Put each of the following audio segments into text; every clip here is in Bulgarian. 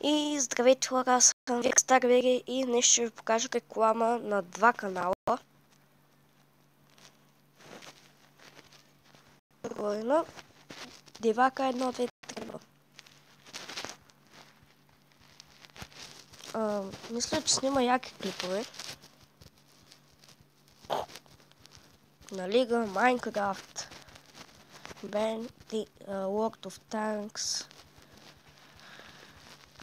И здравейте хора, аз съм Вик Старвери и днес ще ви покажа реклама на два канала. На Дивака 1-2-3. Мисля, че снима яки клипове. На Лига, Майнкрафт, World of Tanks,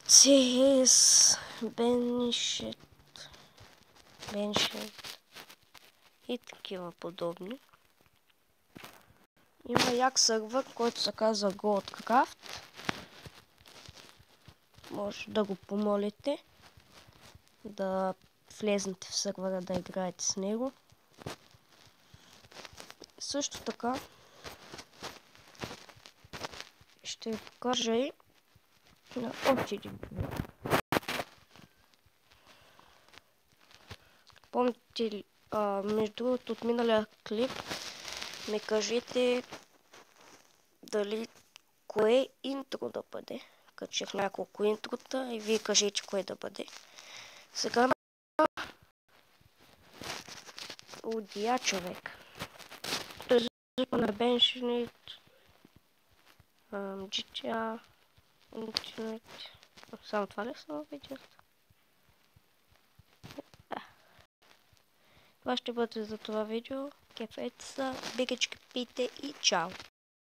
CS, Benchit и такива подобни. Има як сървър, който се казва Goldcraft. Може да го помолите да влезнете в сървъра да играете с него. Също така ще ви покажа и на още един човек. Помните ли, между другото от миналия клип ми кажете дали кое интро да бъде. Качих няколко интрота и вие кажете кое да бъде. Сега Удия човек. Той на Benchit, GTA, Internet. Само това ли са видеото? Това ще бъде за това видео. Кефете са, бигички, пийте и чао!